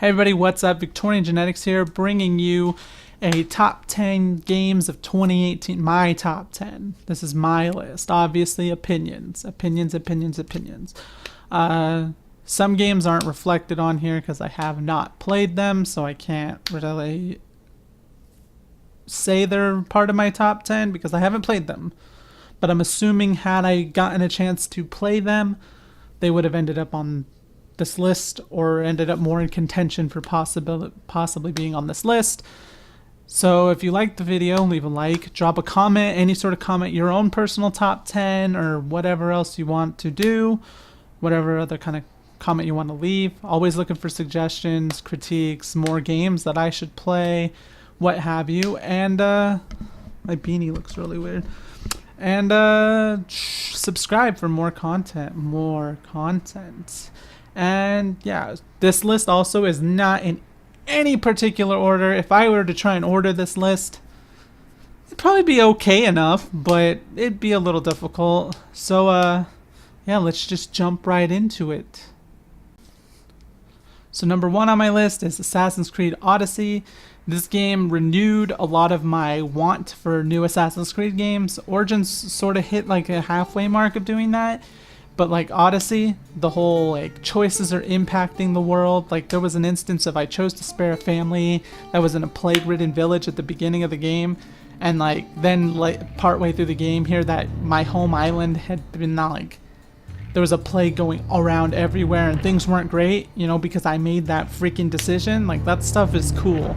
Hey everybody, what's up? Victorian Genetics here, bringing you a top 10 games of 2018. My top 10. This is my list. Obviously, opinions. Some games aren't reflected on here because I have not played them, so I can't really say they're part of my top 10 because I haven't played them. But I'm assuming had I gotten a chance to play them, they would have ended up on this list or ended up more in contention for possibly being on this list. So if you liked the video, leave a like, drop a comment, any sort of comment, your own personal top 10 or whatever else you want to do, whatever other kind of comment you want to leave. Always looking for suggestions, critiques, more games that I should play, what have you. And my beanie looks really weird. And subscribe for more content. And yeah, this list also is not in any particular order. If I were to try and order this list, it'd probably be okay enough, but it'd be a little difficult. So yeah, let's just jump right into it. So number 1 on my list is Assassin's Creed Odyssey. This game renewed a lot of my want for new Assassin's Creed games. Origins sort of hit like a halfway mark of doing that. But like Odyssey, the whole like choices are impacting the world. Like there was an instance of I chose to spare a family that was in a plague-ridden village at the beginning of the game, and like then like partway through the game here that my home island had been like there was a plague going around everywhere and things weren't great, you know, because I made that freaking decision. Like that stuff is cool.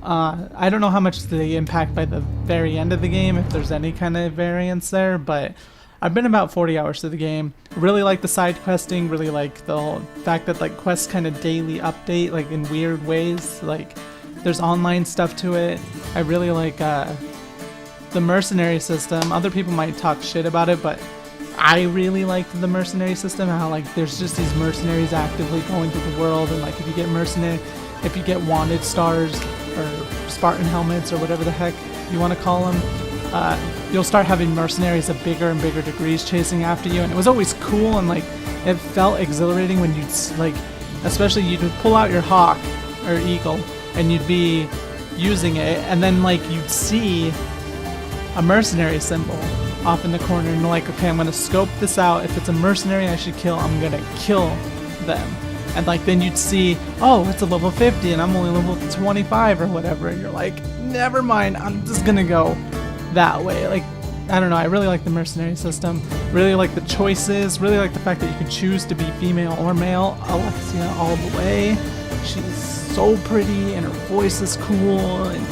I don't know how much they impact by the very end of the game, if there's any kind of variance there, but I've been about 40 hours to the game. Really like the side questing, really like the whole fact that like quests kind of daily update like in weird ways. Like there's online stuff to it. I really like the mercenary system. Other people might talk shit about it, but I really liked the mercenary system. How like there's just these mercenaries actively going through the world, and like if you get wanted stars or Spartan helmets or whatever the heck you want to call them, you'll start having mercenaries of bigger and bigger degrees chasing after you, and it was always cool, and like it felt exhilarating when you'd like, especially you'd pull out your hawk or eagle and you'd be using it, and then like you'd see a mercenary symbol off in the corner and you're like, okay, I'm gonna scope this out. If it's a mercenary I should kill, I'm gonna kill them. And like then you'd see, oh, it's a level 50 and I'm only level 25 or whatever, and you're like, never mind, I'm just gonna go that way. Like I don't know, I really like the mercenary system, really like the choices, really like the fact that you can choose to be female or male. Alexia all the way. She's so pretty and her voice is cool, and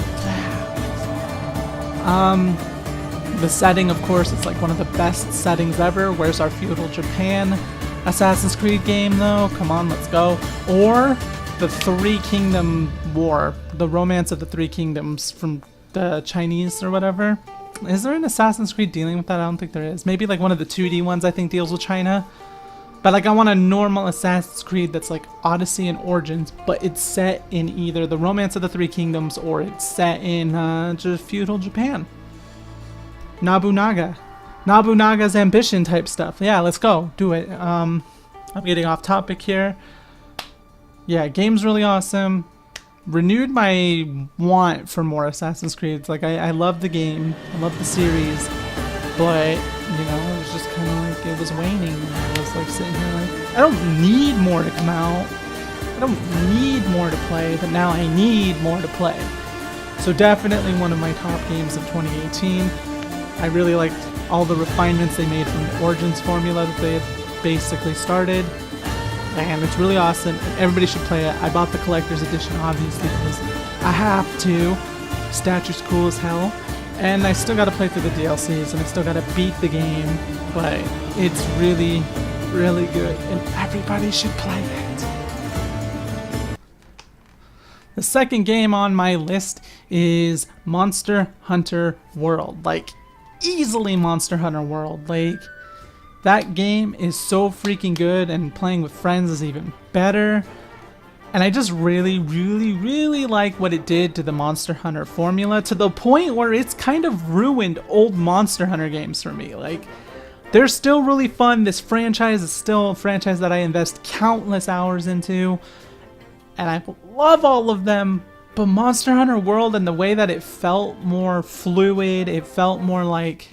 the setting, of course, it's like one of the best settings ever. Where's our feudal Japan Assassin's Creed game though? Come on, let's go. Or the Three Kingdom War, the Romance of the Three Kingdoms from the Chinese or whatever. Is there an Assassin's Creed dealing with that? I don't think there is. Maybe like one of the 2D ones I think deals with China. But like I want a normal Assassin's Creed that's like Odyssey and Origins, but it's set in either the Romance of the Three Kingdoms or it's set in just feudal Japan. Nabunaga's ambition type stuff. Yeah, let's go. Do it. I'm getting off topic here. Yeah, game's really awesome. Renewed my want for more Assassin's Creed. Like I love the game, I love the series, but you know, it was just kind of like it was waning. I was like sitting here like, I don't need more to come out. I don't need more to play, but now I need more to play. So definitely one of my top games of 2018. I really liked all the refinements they made from the Origins formula that they had basically started. And it's really awesome, and everybody should play it. I bought the collector's edition obviously because I have to. Statue's cool as hell, and I still gotta play through the DLCs and I still gotta beat the game, but it's really, really good and everybody should play it. The second game on my list is Monster Hunter World. Like easily Monster Hunter World. Like that game is so freaking good, and playing with friends is even better. And I just really, really, really like what it did to the Monster Hunter formula, to the point where it's kind of ruined old Monster Hunter games for me. Like, they're still really fun. This franchise is still a franchise that I invest countless hours into. and I love all of them. But Monster Hunter World, and the way that it felt more fluid, it felt more like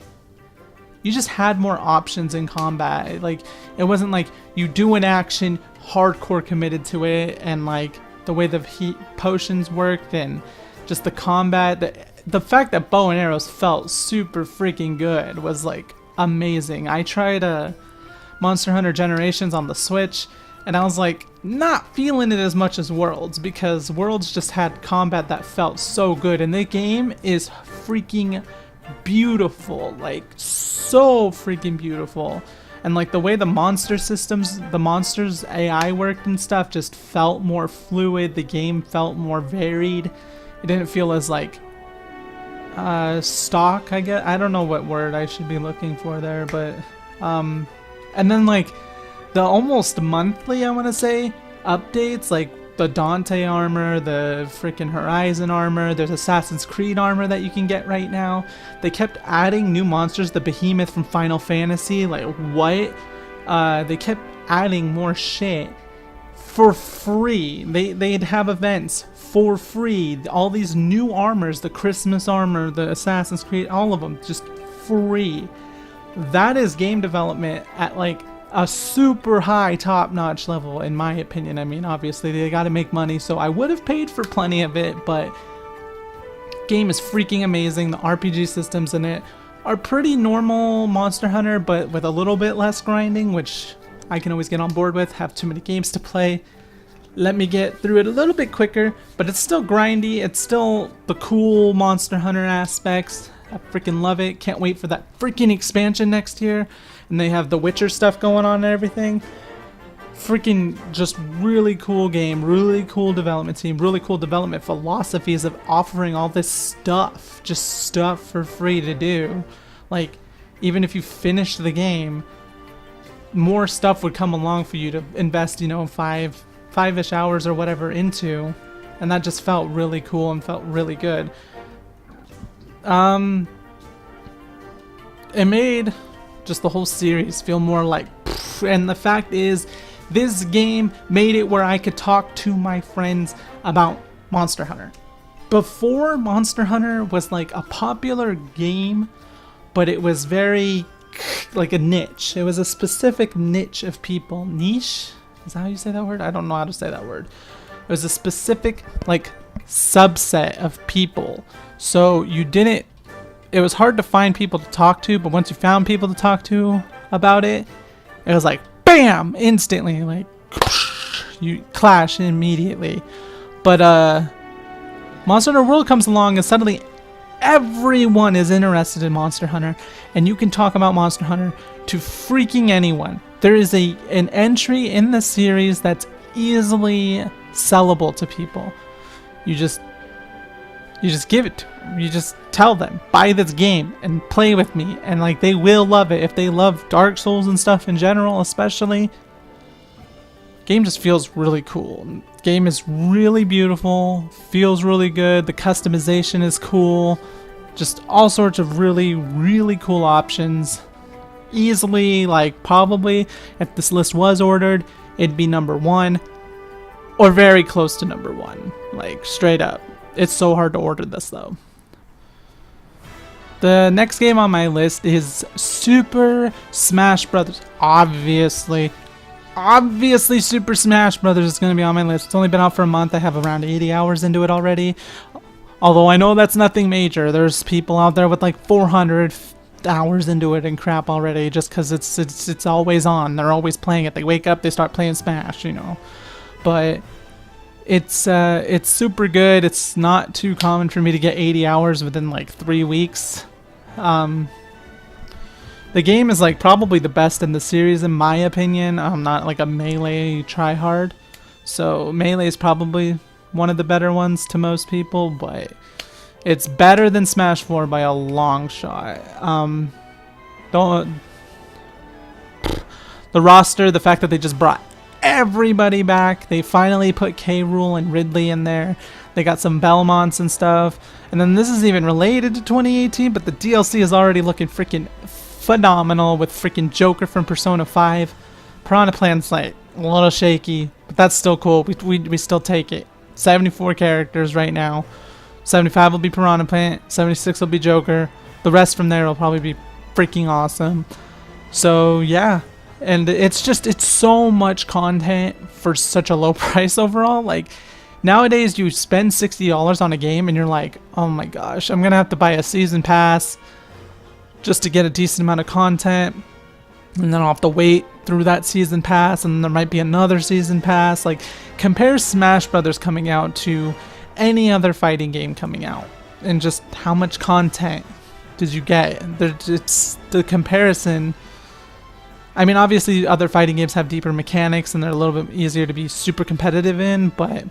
you just had more options in combat. Like, it wasn't like you do an action, hardcore committed to it, and like the way the heat potions worked, and just the combat. The fact that bow and arrows felt super freaking good was like amazing. I tried Monster Hunter Generations on the Switch, and I was like not feeling it as much as Worlds, because Worlds just had combat that felt so good, and the game is freaking beautiful, like so freaking beautiful. And like the way the monster systems, the monsters AI worked and stuff just felt more fluid. The game felt more varied. It didn't feel as like stock, I guess. I don't know what word I should be looking for there, but and then like the almost monthly, I want to say, updates, like the Dante armor, the freaking Horizon armor, there's Assassin's Creed armor that you can get right now. They kept adding new monsters, the Behemoth from Final Fantasy, like what? They kept adding more shit for free. They'd have events for free. All these new armors, the Christmas armor, the Assassin's Creed, all of them just free. That is game development at like a super high top-notch level, in my opinion. I mean, obviously they got to make money, so I would have paid for plenty of it, but game is freaking amazing. The RPG systems in it are pretty normal Monster Hunter, but with a little bit less grinding, which I can always get on board with. Have too many games to play, let me get through it a little bit quicker, but it's still grindy. It's still the cool Monster Hunter aspects. I freaking love it. Can't wait for that freaking expansion next year. And they have the Witcher stuff going on and everything. Freaking just really cool game, really cool development team, really cool development philosophies of offering all this stuff, just stuff for free to do. Like, even if you finish the game, more stuff would come along for you to invest, you know, five-ish hours or whatever into. And that just felt really cool and felt really good. It made just the whole series feel more like pff, and the fact is, this game made it where I could talk to my friends about Monster Hunter. Before, Monster Hunter was like a popular game, but it was very like a niche. It was a specific niche of people. Niche? Is that how you say that word? I don't know how to say that word. It was a specific like subset of people. So you didn't, it was hard to find people to talk to, but once you found people to talk to about it, it was like BAM! Instantly, like you clash immediately. But Monster Hunter World comes along and suddenly everyone is interested in Monster Hunter, and you can talk about Monster Hunter to freaking anyone. There is an entry in the series that's easily sellable to people. You just give it to them. You just tell them, buy this game and play with me, and like they will love it. If they love Dark Souls and stuff in general, especially, game just feels really cool. Game is really beautiful, feels really good. The customization is cool. Just all sorts of really, really cool options. Easily, like probably, if this list was ordered, it'd be #1 or very close to #1, like straight up. It's so hard to order this though. The next game on my list is Super Smash Brothers. Obviously Super Smash Brothers is going to be on my list. It's only been out for a month. I have around 80 hours into it already. Although I know that's nothing major. There's people out there with like 400 hours into it and crap already, just because it's always on. They're always playing it. They wake up, they start playing Smash, you know. But it's super good. It's not too common for me to get 80 hours within like 3 weeks. The game is like probably the best in the series in my opinion. I'm not like a Melee tryhard, so Melee is probably one of the better ones to most people, but it's better than Smash 4 by a long shot. The roster, the fact that they just brought everybody back. They finally put K. Rool and Ridley in there. They got some Belmonts and stuff. And then this is even related to 2018, but the DLC is already looking freaking phenomenal with freaking Joker from Persona 5. Piranha Plan's like a little shaky, but that's still cool. We still take it. 74 characters right now. 75 will be Piranha Plant. 76 will be Joker. The rest from there will probably be freaking awesome. So yeah, and it's so much content for such a low price overall. Like nowadays you spend $60 on a game and you're like, oh my gosh, I'm gonna have to buy a season pass just to get a decent amount of content, and then I'll have to wait through that season pass, and there might be another season pass. Like compare Smash Brothers coming out to any other fighting game coming out, and just how much content did you get? It's the comparison. I mean, obviously other fighting games have deeper mechanics and they're a little bit easier to be super competitive in, but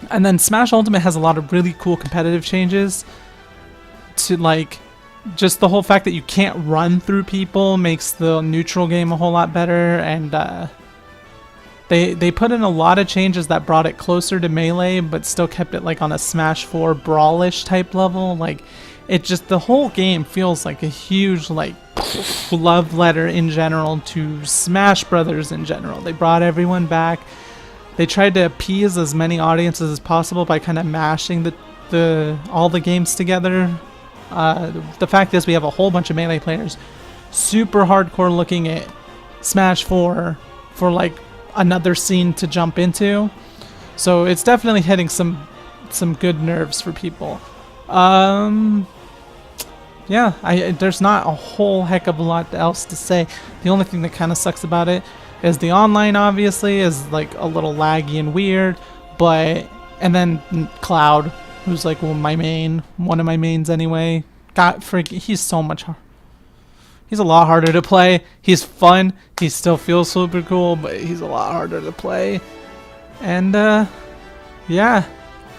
and then Smash Ultimate has a lot of really cool competitive changes to, like, just the whole fact that you can't run through people makes the neutral game a whole lot better, and they put in a lot of changes that brought it closer to Melee but still kept it like on a Smash 4 brawlish type level. Like it just, the whole game feels like a huge like love letter in general to Smash Brothers in general. They brought everyone back. They tried to appease as many audiences as possible by kind of mashing all the games together. The fact is we have a whole bunch of Melee players super hardcore looking at Smash 4 for like another scene to jump into. So it's definitely hitting some good nerves for people. Yeah, there's not a whole heck of a lot else to say. The only thing that kind of sucks about it is the online obviously is like a little laggy and weird, but and then Cloud, who's like one of my mains anyway. He's so much hard. He's a lot harder to play. He's fun. He still feels super cool, but he's a lot harder to play. And yeah,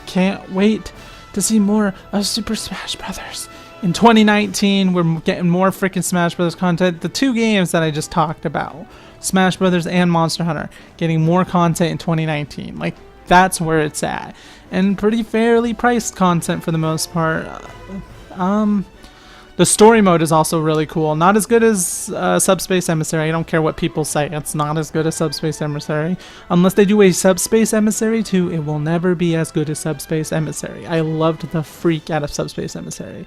can't wait to see more of Super Smash Brothers. In 2019, we're getting more freaking Smash Brothers content. The two games that I just talked about, Smash Brothers and Monster Hunter, getting more content in 2019. Like, that's where it's at. And pretty fairly priced content for the most part. The story mode is also really cool. Not as good as Subspace Emissary. I don't care what people say. It's not as good as Subspace Emissary. Unless they do a Subspace Emissary 2, it will never be as good as Subspace Emissary. I loved the freak out of Subspace Emissary.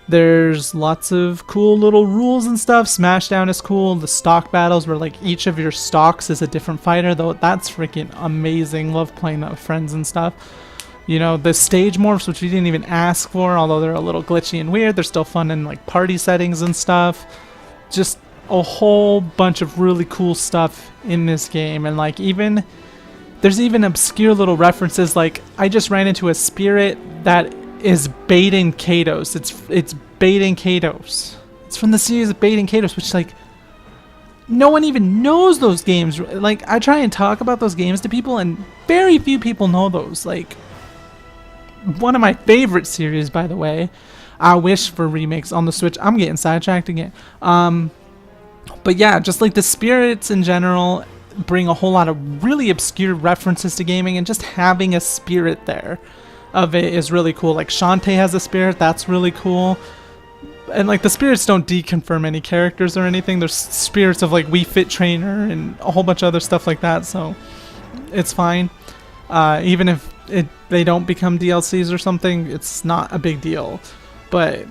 There's lots of cool little rules and stuff. Smashdown is cool. The stock battles where like each of your stocks is a different fighter, though that's freaking amazing. Love playing that with friends and stuff. You know, the stage morphs, which we didn't even ask for, although they're a little glitchy and weird, they're still fun in like party settings and stuff. Just a whole bunch of really cool stuff in this game. And like there's even obscure little references. Like I just ran into a spirit that is baiting Kados. It's baiting Kados. It's from the series of baiting Kados, which like no one even knows those games. Like I try and talk about those games to people and very few people know those. Like one of my favorite series, by the way. I wish for remakes on the Switch. I'm getting sidetracked again. But yeah, just like the spirits in general bring a whole lot of really obscure references to gaming, and just having a spirit there of it is really cool. Like Shantae has a spirit, that's really cool. And like the spirits don't deconfirm any characters or anything. There's spirits of like Wii Fit Trainer and a whole bunch of other stuff like that, so it's fine. Even if they don't become DLCs or something, it's not a big deal. But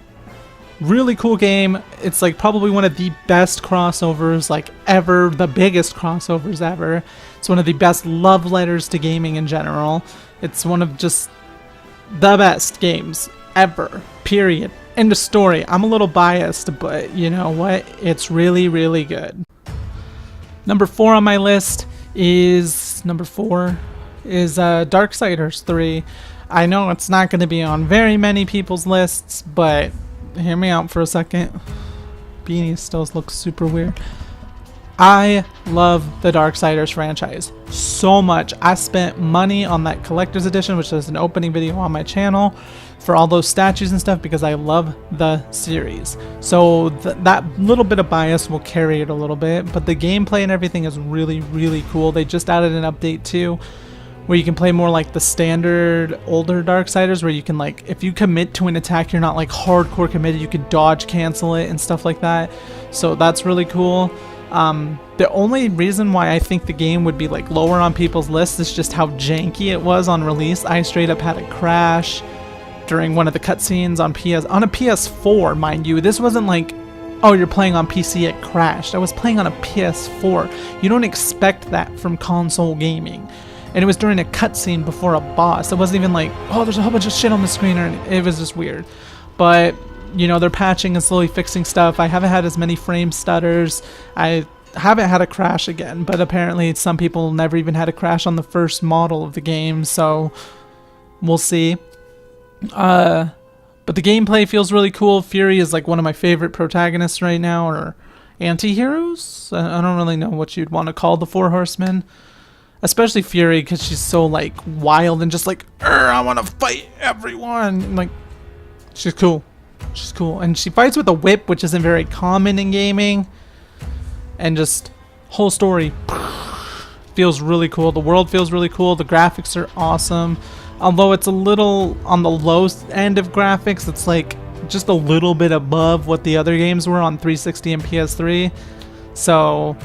really cool game. It's like probably one of the best crossovers like ever, the biggest crossovers ever. It's one of the best love letters to gaming in general. It's one of just the best games ever, period. End of story. I'm a little biased, but you know what? It's really, really good. Number 4 on my list is Darksiders 3. I know it's not going to be on very many people's lists, but hear me out for a second. Beanie still looks super weird. I love the Darksiders franchise so much. I spent money on that collector's edition, which is an opening video on my channel, for all those statues and stuff because I love the series. So that little bit of bias will carry it a little bit, but the gameplay and everything is really, really cool. They just added an update too, where you can play more like the standard older Darksiders, where you can like, if you commit to an attack, you're not like hardcore committed, you can dodge cancel it and stuff like that. So that's really cool. The only reason why I think the game would be like lower on people's lists is just how janky it was on release. I straight up had a crash during one of the cutscenes on a PS4, mind you. This wasn't like, oh, you're playing on PC, it crashed. I was playing on a PS4. You don't expect that from console gaming. And it was during a cutscene before a boss. It wasn't even like, oh, there's a whole bunch of shit on the screen, or it was just weird. But you know, they're patching and slowly fixing stuff. I haven't had as many frame stutters. I haven't had a crash again, but apparently some people never even had a crash on the first model of the game, so we'll see. But the gameplay feels really cool. Fury is like one of my favorite protagonists right now, or anti-heroes? I don't really know what you'd want to call the Four Horsemen. Especially Fury, because she's so like wild and just like, I want to fight everyone. Like, she's cool. She's cool. And she fights with a whip, which isn't very common in gaming. And just whole story feels really cool. The world feels really cool. The graphics are awesome. Although it's a little on the low end of graphics, it's like just a little bit above what the other games were on 360 and PS3. So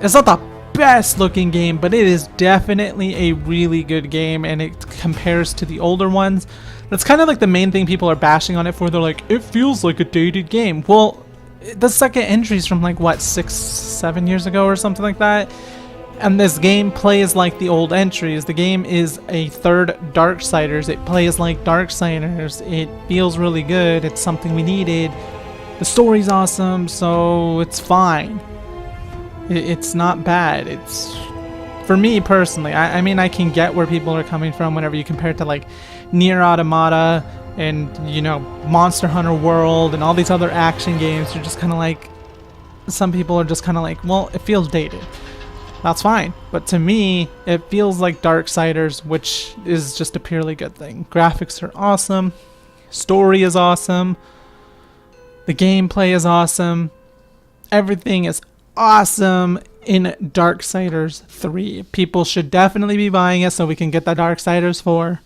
it's not the best looking game, but it is definitely a really good game, and it compares to the older ones. That's kind of like the main thing people are bashing on it for. They're like, it feels like a dated game. Well, the second entry's from like, what, 6-7 years ago or something like that? And this game plays like the old entries. The game is a third Darksiders. It plays like Darksiders. It feels really good. It's something we needed. The story's awesome, so it's fine. It's not bad. It's, for me personally, I mean, I can get where people are coming from whenever you compare it to like Nier Automata and, you know, Monster Hunter World and all these other action games. You're just kind of like, some people are just kind of like, well, it feels dated. That's fine. But to me, it feels like Darksiders, which is just a purely good thing. Graphics are awesome. Story is awesome. The gameplay is awesome. Everything is awesome in Darksiders 3. People should definitely be buying it so we can get the Darksiders 4,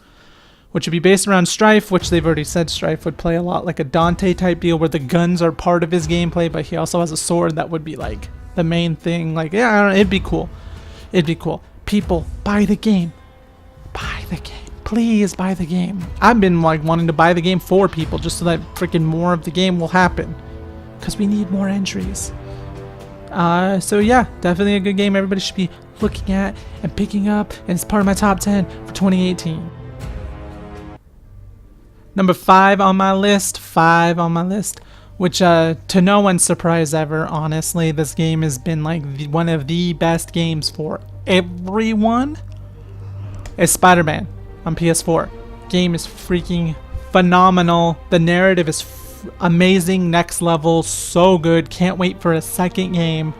which would be based around Strife, which they've already said Strife would play a lot like a Dante type deal where the guns are part of his gameplay, but he also has a sword that would be like the main thing. Like, yeah, I don't know, it'd be cool. It'd be cool. People, buy the game. Buy the game. Please buy the game. I've been like wanting to buy the game for people just so that freaking more of the game will happen, because we need more entries. So yeah, definitely a good game everybody should be looking at and picking up, and it's part of my top 10 for 2018. Number 5 on my list, which to no one's surprise ever, honestly, this game has been like one of the best games for everyone, is Spider-Man on PS4. Game is freaking phenomenal. The narrative is amazing, next level, so good. Can't wait for a second game.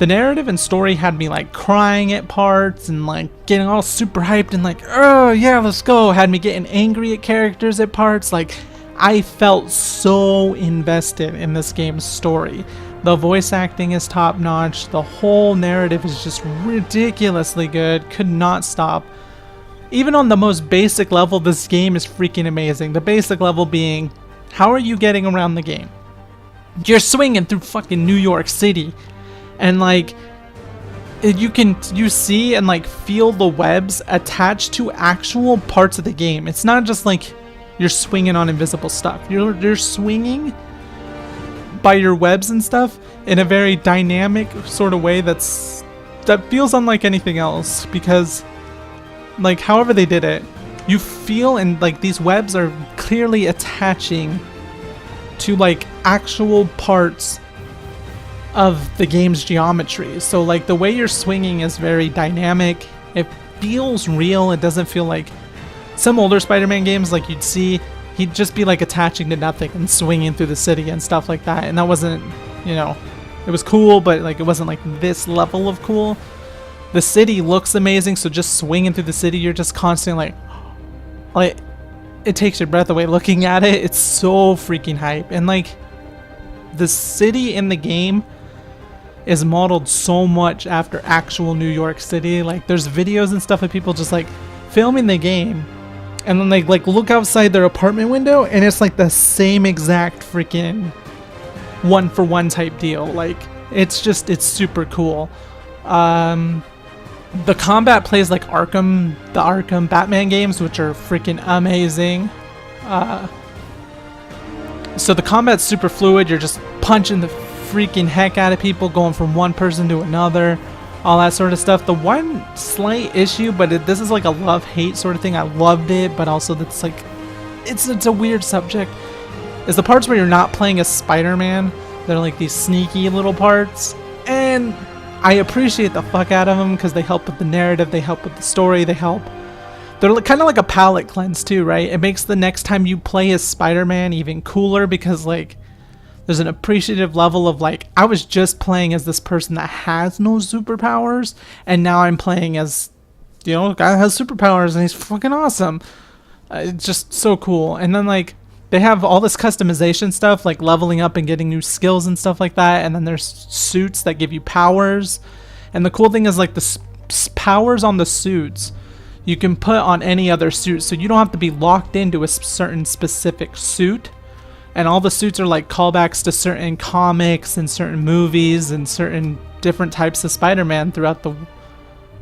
The narrative and story had me like crying at parts and like getting all super hyped and like, oh yeah, let's go. Had me getting angry at characters at parts. Like, I felt so invested in this game's story. The voice acting is top notch. The whole narrative is just ridiculously good. Could not stop. Even on the most basic level, this game is freaking amazing. The basic level being, how are you getting around the game? You're swinging through fucking New York City, and like you see and like feel the webs attached to actual parts of the game. It's not just like you're swinging on invisible stuff. You're swinging by your webs and stuff in a very dynamic sort of way that feels unlike anything else, because like however they did it, you feel, and like these webs are clearly attaching to like actual parts of the game's geometry. So like the way you're swinging is very dynamic. It feels real. It doesn't feel like some older Spider-Man games, like you'd see he'd just be like attaching to nothing and swinging through the city and stuff like that. And that wasn't, you know, it was cool, but like it wasn't like this level of cool. The city looks amazing, so just swinging through the city, you're just constantly like it takes your breath away looking at it. It's so freaking hype. And like the city in the game is modeled so much after actual New York City. Like there's videos and stuff of people just like filming the game, and then they like look outside their apartment window and it's like the same exact freaking one-for-one type deal. Like It's super cool. The combat plays like the Arkham Batman games, which are freaking amazing. So the combat's super fluid. You're just punching the freaking heck out of people, going from one person to another, all that sort of stuff. The one slight issue, but this is like a love-hate sort of thing. I loved it, but also that's like, it's a weird subject, is the parts where you're not playing as Spider-Man. They're like these sneaky little parts, and I appreciate the fuck out of them because they help with the narrative, they help with the story, they're kind of like a palate cleanse too, right? It makes the next time you play as Spider-Man even cooler because like there's an appreciative level of like, I was just playing as this person that has no superpowers, and now I'm playing as, you know, a guy that has superpowers and he's fucking awesome. It's just so cool. And then like they have all this customization stuff, like leveling up and getting new skills and stuff like that. And then there's suits that give you powers. And the cool thing is like the powers on the suits you can put on any other suit. So you don't have to be locked into a certain specific suit. And all the suits are like callbacks to certain comics and certain movies and certain different types of Spider-Man throughout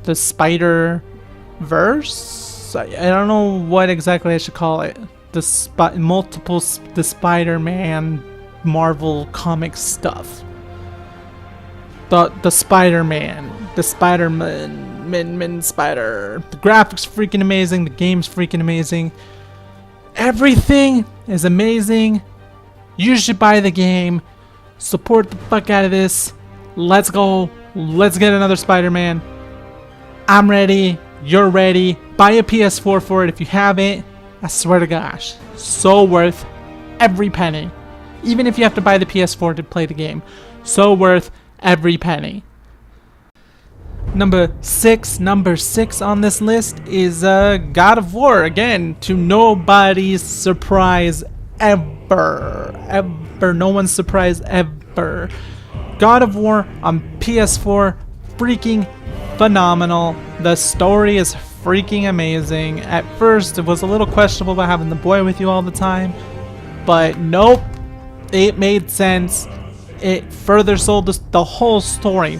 the Spider-Verse. I don't know what exactly I should call it. The Spider-Man Marvel comic stuff. The Spider-Man. The Spider-Man Spider. The graphics freaking amazing. The game's freaking amazing. Everything is amazing. You should buy the game. Support the fuck out of this. Let's go. Let's get another Spider-Man. I'm ready. You're ready. Buy a PS4 for it if you haven't. I swear to gosh, so worth every penny. Even if you have to buy the PS4 to play the game, so worth every penny. Number six on this list is God of War. Again, to nobody's surprise ever. No one's surprise ever. God of War on PS4, freaking phenomenal. The story is freaking amazing. At first, it was a little questionable about having the boy with you all the time, but nope, it made sense. It further sold the whole story.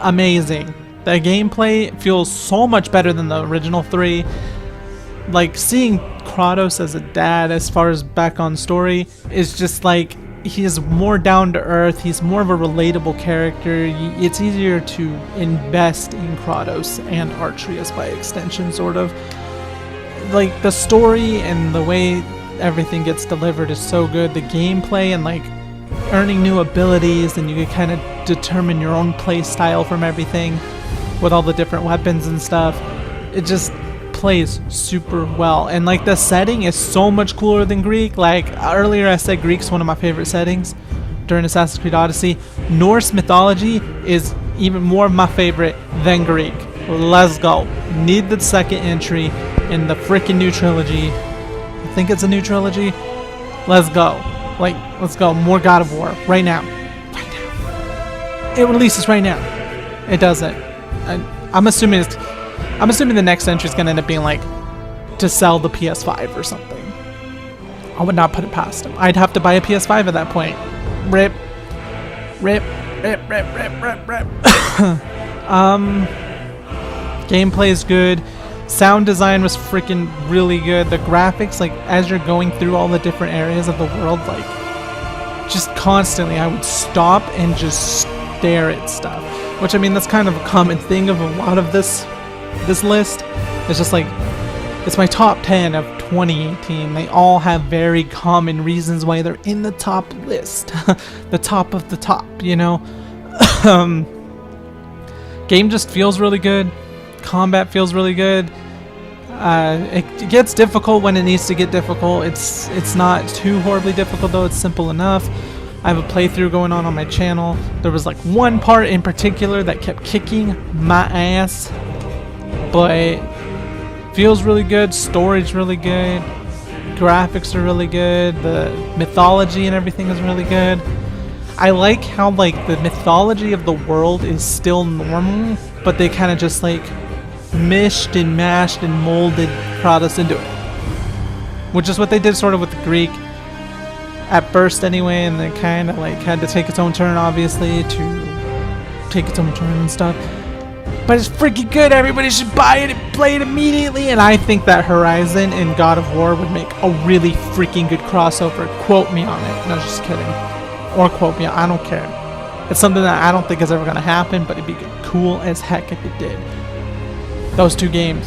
Amazing. The gameplay feels so much better than the original 3. Like, seeing Kratos as a dad, as far as back on story, is just like, he is more down to earth. He's more of a relatable character. It's easier to invest in Kratos and Atreus by extension, sort of. Like, the story and the way everything gets delivered is so good. The gameplay and like earning new abilities, and you can kind of determine your own play style from everything with all the different weapons and stuff. It just plays super well, and like the setting is so much cooler than Greek. Like earlier I said Greek's one of my favorite settings during Assassin's Creed Odyssey. Norse mythology is even more of my favorite than Greek. Let's go. Need the second entry in the freaking new trilogy. I think it's a new trilogy. Let's go. Like, let's go. More God of War right now. It releases right now. It doesn't. I'm assuming the next entry is going to end up being like to sell the PS5 or something. I would not put it past them. I'd have to buy a PS5 at that point. Rip. Gameplay is good. Sound design was freaking really good. The graphics, like as you're going through all the different areas of the world, like just constantly I would stop and just stare at stuff. Which, I mean, that's kind of a common thing of a lot of this list. It's just like, it's my top 10 of 2018. They all have very common reasons why they're in the top list. The top of the top, you know? Game just feels really good. Combat feels really good. It gets difficult when it needs to get difficult. It's not too horribly difficult though. It's simple enough. I have a playthrough going on my channel. There was like one part in particular that kept kicking my ass, but feels really good. Story's really good. Graphics are really good. The mythology and everything is really good. I like how like the mythology of the world is still normal, but they kind of just like mished and mashed and molded Kratos into it, which is what they did sort of with the Greek. at first anyway, and then kind of like had to take its own turn, obviously, to take its own turn and stuff. But it's freaking good. Everybody should buy it and play it immediately. And I think that Horizon and God of War would make a really freaking good crossover. Quote me on it. No, just kidding. Or quote me. I don't care. It's something that I don't think is ever going to happen, but it'd be cool as heck if it did. Those two games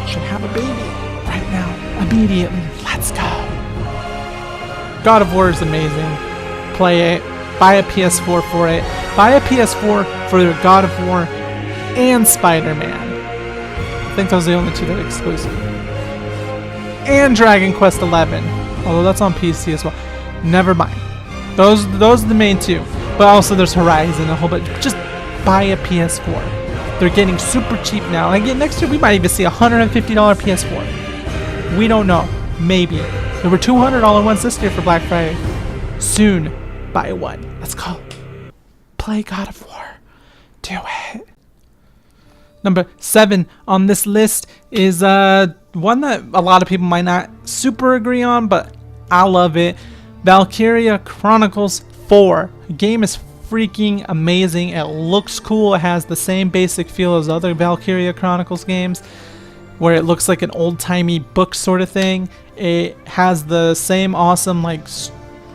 should have a baby right now, immediately. Let's go. God of War is amazing. Play it. Buy a PS4 for it. Buy a PS4 for God of War and Spider-Man. I think those are the only two that are exclusive. And Dragon Quest XI, although that's on PC as well. Never mind. Those are the main two. But also there's Horizon, a whole bunch. Just buy a PS4. They're getting super cheap now. And again, next year we might even see a $150 PS4. We don't know. Maybe. There were $200 ones this year for Black Friday. Soon, buy one. Let's go. Play God of War. Do it. Number 7 on this list is one that a lot of people might not super agree on, but I love it. Valkyria Chronicles 4. The game is freaking amazing. It looks cool. It has the same basic feel as other Valkyria Chronicles games, where it looks like an old-timey book sort of thing. It has the same awesome, like,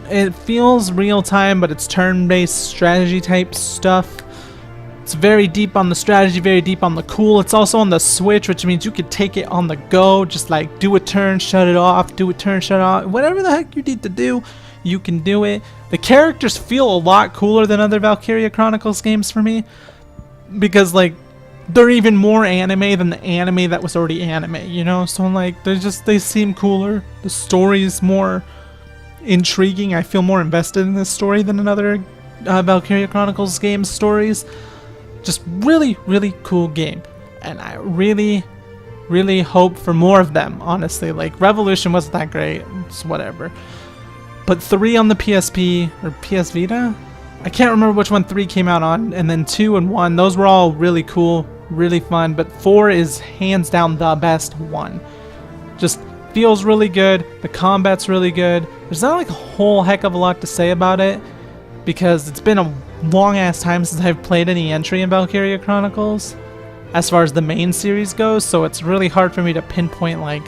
it feels real-time, but it's turn-based strategy type stuff. It's very deep on the strategy, very deep on the cool. It's also on the Switch, which means you could take it on the go. Just like do a turn, shut it off, do a turn, shut it off. Whatever the heck you need to do, you can do it. The characters feel a lot cooler than other Valkyria Chronicles games for me, because like they're even more anime than the anime that was already anime, you know? So like they seem cooler. The story is more intriguing. I feel more invested in this story than another Valkyria Chronicles game stories. Just really, really cool game, and I really, really hope for more of them, honestly. Like, Revolution wasn't that great, it's whatever. But 3 on the PSP, or PS Vita? I can't remember which one 3 came out on, and then 2 and 1, those were all really cool, really fun, but 4 is hands down the best one. Just feels really good, the combat's really good. There's not like a whole heck of a lot to say about it, because it's been a long ass time since I've played any entry in Valkyria Chronicles as far as the main series goes, so it's really hard for me to pinpoint like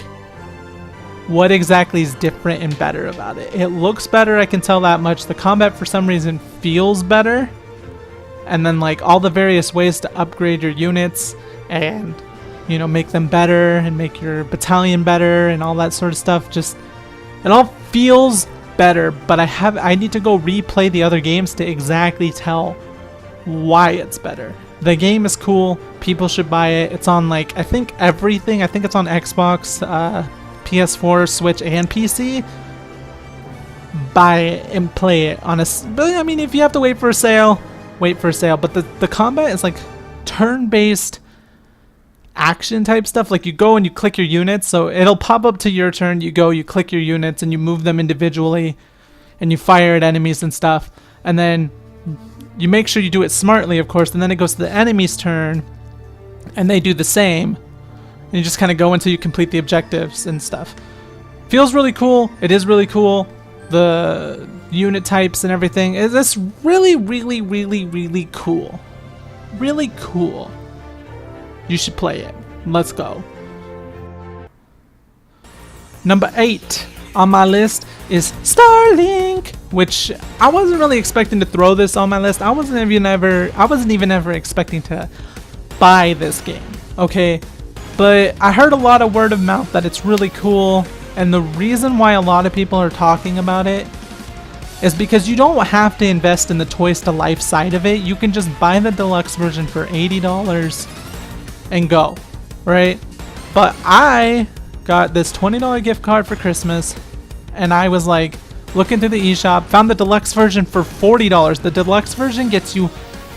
what exactly is different and better about it. It looks better, I can tell that much. The combat for some reason feels better, and then like all the various ways to upgrade your units and, you know, make them better and make your battalion better and all that sort of stuff, just it all feels better. But I need to go replay the other games to exactly tell why it's better. The game is cool, people should buy it. It's on like I think everything. I think it's on Xbox, PS4, Switch, and PC. Buy it and play it on a. I mean, if you have to wait for a sale, wait for a sale. But the combat is like turn-based action type stuff. Like you go and you click your units, so it'll pop up to your turn. You go, you click your units, and you move them individually, and you fire at enemies and stuff. And then you make sure you do it smartly, of course. And then it goes to the enemy's turn, and they do the same. And you just kind of go until you complete the objectives and stuff. Feels really cool. It is really cool. The unit types and everything. It's really, really, really, really cool. Really cool. You should play it. Let's go. Number 8 on my list is Starlink, which I wasn't really expecting to throw this on my list. I wasn't even ever expecting to buy this game. Okay, but I heard a lot of word of mouth that it's really cool, and the reason why a lot of people are talking about it is because you don't have to invest in the Toys to Life side of it. You can just buy the deluxe version for $80 and go, right? But I got this $20 gift card for Christmas, and I was like looking through the eShop, found the deluxe version for $40. The deluxe version gets you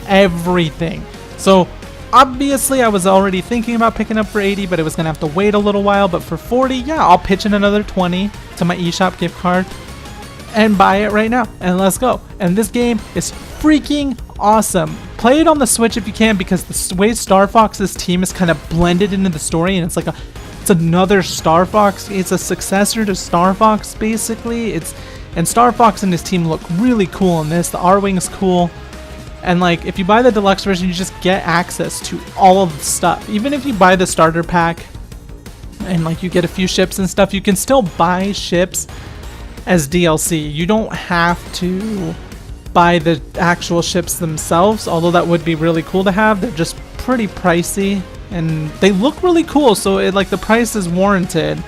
everything. So obviously I was already thinking about picking up for $80, but it was gonna have to wait a little while. But for $40, yeah, I'll pitch in another $20 to my eShop gift card and buy it right now, and let's go. And this game is freaking awesome. Play it on the Switch if you can, because the way Star Fox's team is kind of blended into the story, and it's another Star Fox. It's a successor to Star Fox, basically. And Star Fox and his team look really cool in this. The R-Wing's cool. And like, if you buy the deluxe version, you just get access to all of the stuff. Even if you buy the starter pack and like you get a few ships and stuff, you can still buy ships as DLC. You don't have to buy the actual ships themselves, although that would be really cool to have. They're just pretty pricey and they look really cool, so it, like, the price is warranted.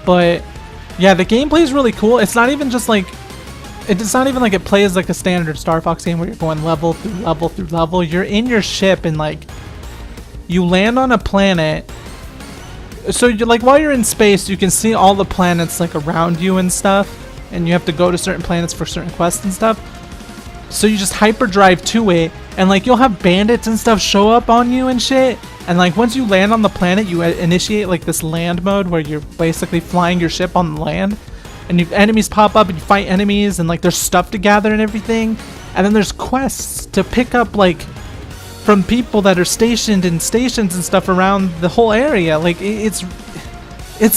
But yeah, the gameplay is really cool. It's not even just like, it's not even like it plays like a standard Star Fox game where you're going level through level through level. You're in your ship and like you land on a planet. So you, like, while you're in space, you can see all the planets like around you and stuff, and you have to go to certain planets for certain quests and stuff. So you just hyperdrive to it, and like you'll have bandits and stuff show up on you and shit. And like once you land on the planet, you initiate like this land mode where you're basically flying your ship on the land, and enemies pop up and you fight enemies, and like there's stuff to gather and everything. And then there's quests to pick up like from people that are stationed in stations and stuff around the whole area. Like it's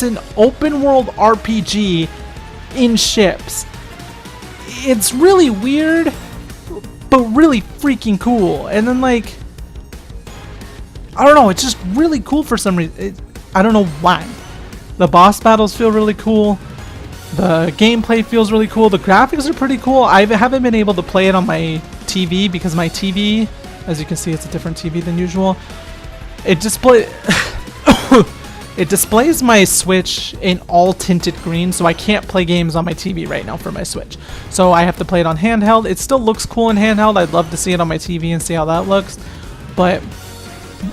an open world RPG in ships. It's really weird, but really freaking cool. And then like, I don't know, it's just really cool for some reason. I don't know why. The boss battles feel really cool. The gameplay feels really cool. The graphics are pretty cool. I haven't been able to play it on my TV because my TV, as you can see, it's a different TV than usual. It displays my Switch in all tinted green, so I can't play games on my TV right now for my Switch. So I have to play it on handheld. It still looks cool in handheld. I'd love to see it on my TV and see how that looks. But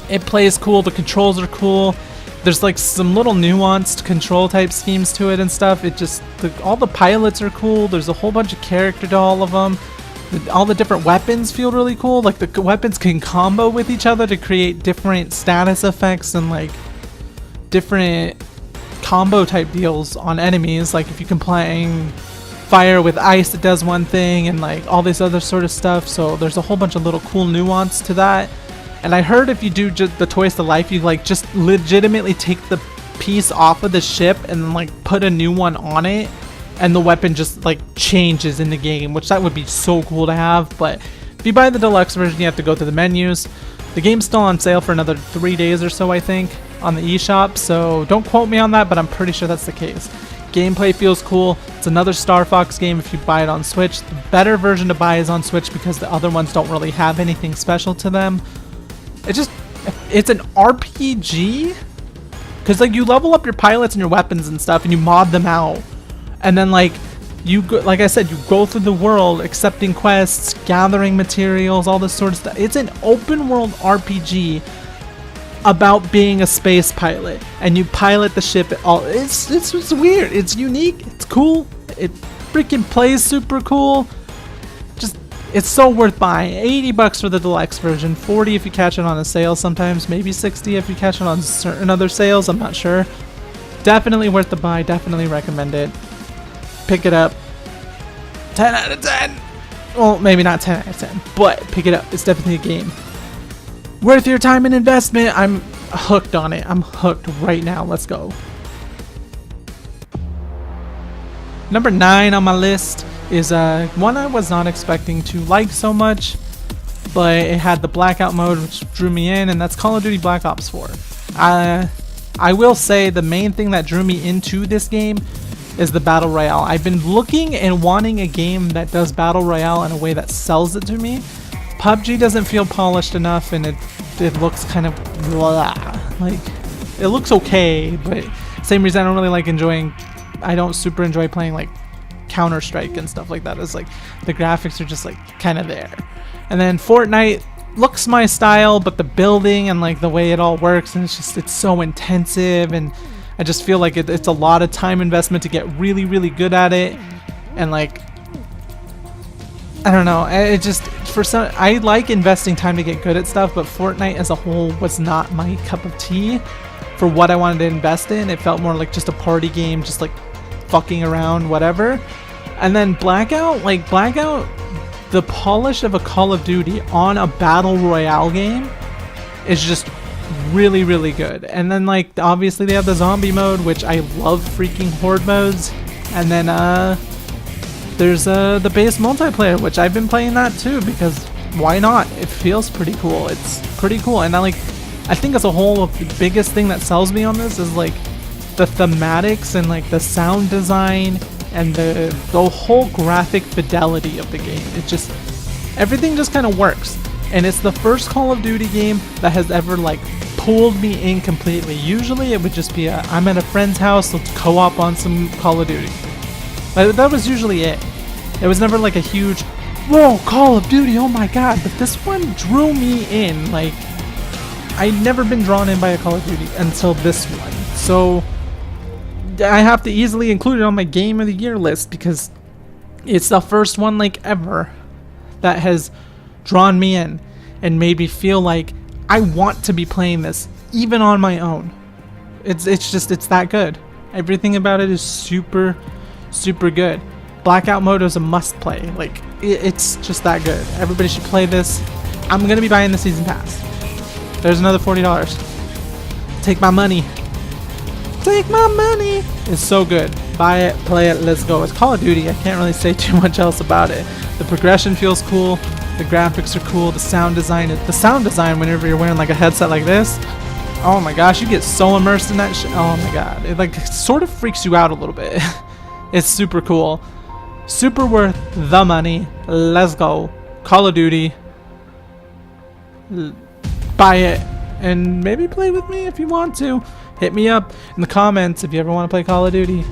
it plays cool. The controls are cool. There's like some little nuanced control type schemes to it and stuff. It just, all the pilots are cool. There's a whole bunch of character to all of them. All the different weapons feel really cool. Like the weapons can combo with each other to create different status effects and like different combo type deals on enemies. Like if you can playing fire with ice, it does one thing, and like all this other sort of stuff. So there's a whole bunch of little cool nuance to that. And I heard if you do the Twist of Life, you like just legitimately take the piece off of the ship and like put a new one on it, and the weapon just like changes in the game, which that would be so cool to have. But if you buy the deluxe version, you have to go through the menus. The game's still on sale for another 3 days or so, I think, on the eShop, so don't quote me on that, but I'm pretty sure that's the case. Gameplay feels cool. It's another Star Fox game if you buy it on Switch. The better version to buy is on Switch because the other ones don't really have anything special to them. It's an RPG, because like you level up your pilots and your weapons and stuff, and you mod them out, and then like you go, like I said, you go through the world accepting quests, gathering materials, all this sort of stuff. It's an open world RPG about being a space pilot, and you pilot the ship. It's weird. It's unique. It's cool. It freaking plays super cool. Just, it's so worth buying. $80 for the deluxe version, $40 if you catch it on a sale sometimes, maybe $60 if you catch it on certain other sales, I'm not sure. Definitely worth the buy, definitely recommend it. Pick it up. 10 out of 10! Well, maybe not 10 out of 10, but pick it up. It's definitely a game worth your time and investment. I'm hooked on it. I'm hooked right now. Let's go. Number 9 on my list is one I was not expecting to like so much, but it had the blackout mode, which drew me in, and that's Call of Duty Black Ops 4. I will say the main thing that drew me into this game is the Battle Royale. I've been looking and wanting a game that does Battle Royale in a way that sells it to me. PUBG doesn't feel polished enough, and it looks kind of blah. Like, it looks okay, but same reason I don't really like I don't super enjoy playing like Counter-Strike and stuff like that. It's like the graphics are just like kind of there. And then Fortnite looks my style, but the building and like the way it all works, and it's so intensive, and I just feel like it's a lot of time investment to get really, really good at it. And like, I don't know, it just, I like investing time to get good at stuff, but Fortnite as a whole was not my cup of tea for what I wanted to invest in. It felt more like just a party game, just like fucking around, whatever. And then Blackout, the polish of a Call of Duty on a Battle Royale game is just really, really good. And then like, obviously they have the zombie mode, which I love freaking horde modes. And then There's the base multiplayer, which I've been playing that too because why not? It feels pretty cool. It's pretty cool, and I think as a whole, the biggest thing that sells me on this is like the thematics and like the sound design and the whole graphic fidelity of the game. It just, everything just kind of works, and it's the first Call of Duty game that has ever like pulled me in completely. Usually it would just be I'm at a friend's house, let's co-op on some Call of Duty. But that was usually it. It was never like a huge, whoa, Call of Duty, oh my god. But this one drew me in. Like, I'd never been drawn in by a Call of Duty until this one. So I have to easily include it on my Game of the Year list because it's the first one like ever that has drawn me in and made me feel like I want to be playing this even on my own. It's that good. Everything about it is super good. Blackout mode is a must play. Like, it's just that good. Everybody should play this. I'm gonna be buying the season pass. There's another $40. Take my money. Take my money. It's so good. Buy it, play it, let's go. It's Call of Duty. I can't really say too much else about it. The progression feels cool. The graphics are cool. The sound design whenever you're wearing like a headset like this, oh my gosh, you get so immersed in that shit. Oh my god, it like sort of freaks you out a little bit. It's super cool, super worth the money. Let's go. Call of Duty. Buy it and maybe play with me if you want to. Hit me up in the comments if you ever want to play Call of Duty.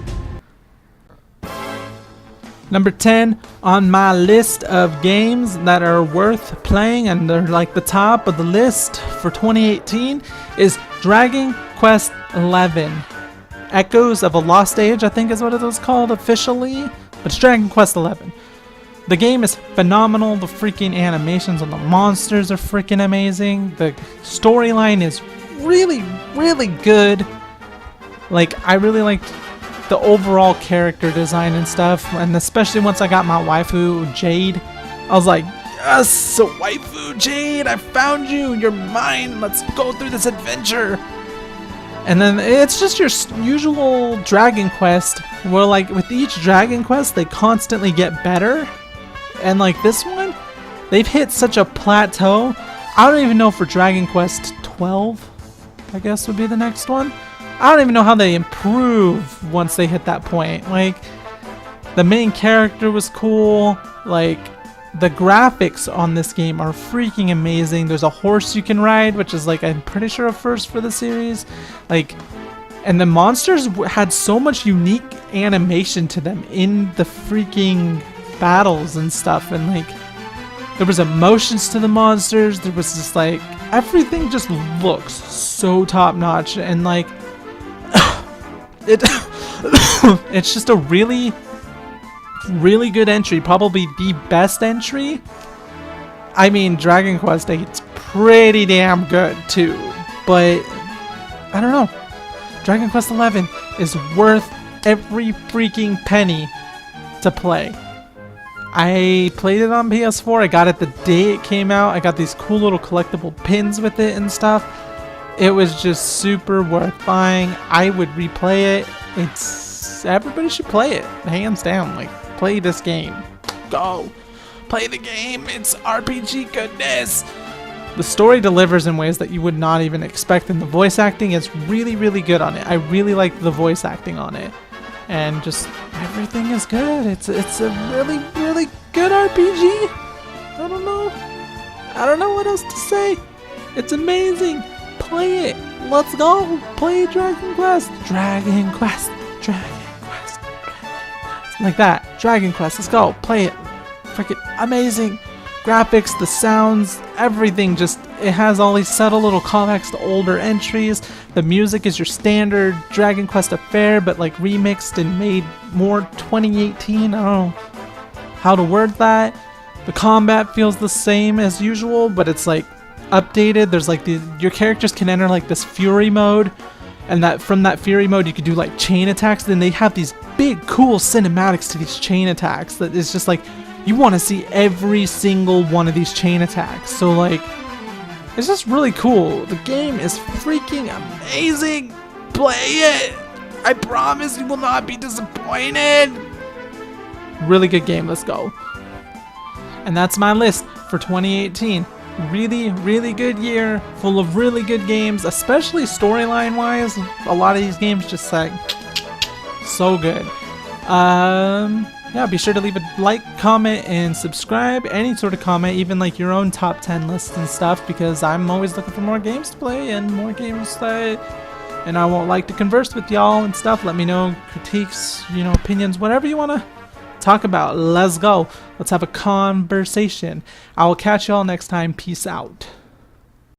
Number 10 on my list of games that are worth playing, and they're like the top of the list for 2018, is Dragon Quest XI. Echoes of a Lost Age, I think is what it was called officially, but it's Dragon Quest XI. The game is phenomenal. The freaking animations on the monsters are freaking amazing. The storyline is really good. Like, I really liked the overall character design and stuff, and especially once I got my waifu Jade, I was like, yes, so waifu Jade, I found you, you're mine, let's go through this adventure. And then it's just your usual Dragon Quest where like with each Dragon Quest they constantly get better, and like this one they've hit such a plateau. I don't even know for Dragon Quest 12 I guess would be the next one. I don't even know how they improve once they hit that point. Like, the main character was cool. Like, the graphics on this game are freaking amazing. There's a horse you can ride, which is like, I'm pretty sure a first for the series. Like, and the monsters had so much unique animation to them in the freaking battles and stuff. And like, there was emotions to the monsters. There was just like, everything just looks so top notch. And like, it's just a really good entry, probably the best entry. I mean, Dragon Quest 8's pretty damn good too, but I don't know. Dragon Quest 11 is worth every freaking penny to play. I played it on PS4. I got it the day it came out. I got these cool little collectible pins with it and stuff. It was just super worth buying. I would replay it. Everybody should play it, hands down. Like, play this game. Go. Play the game. It's RPG goodness. The story delivers in ways that you would not even expect, and the voice acting is really good on it. I really like the voice acting on it. And just everything is good. It's a really good RPG. I don't know what else to say. It's amazing. Play it. Let's go. Play Dragon Quest. Dragon Quest. Like that. Dragon Quest. Let's go. Play it. Freaking amazing. Graphics, the sounds, everything just, it has all these subtle little callbacks to older entries. The music is your standard Dragon Quest affair, but like remixed and made more 2018. I don't know how to word that. The combat feels the same as usual, but it's like updated. There's like your characters can enter like this fury mode, and that from that fury mode you could do like chain attacks. Then they have these big cool cinematics to these chain attacks that is just like, you want to see every single one of these chain attacks. So like, it's just really cool. The game is freaking amazing. Play it. I promise you will not be disappointed. Really good game. Let's go. And that's my list for 2018. Really good year, full of really good games, especially storyline wise. A lot of these games just like so good. Yeah, be sure to leave a like, comment, and subscribe. Any sort of comment, even like your own top 10 lists and stuff, because I'm always looking for more games to play and more games that, and I won't like to converse with y'all and stuff. Let me know critiques, you know, opinions, whatever you want to talk about. Let's go. Let's have a conversation. I will catch y'all next time. Peace out.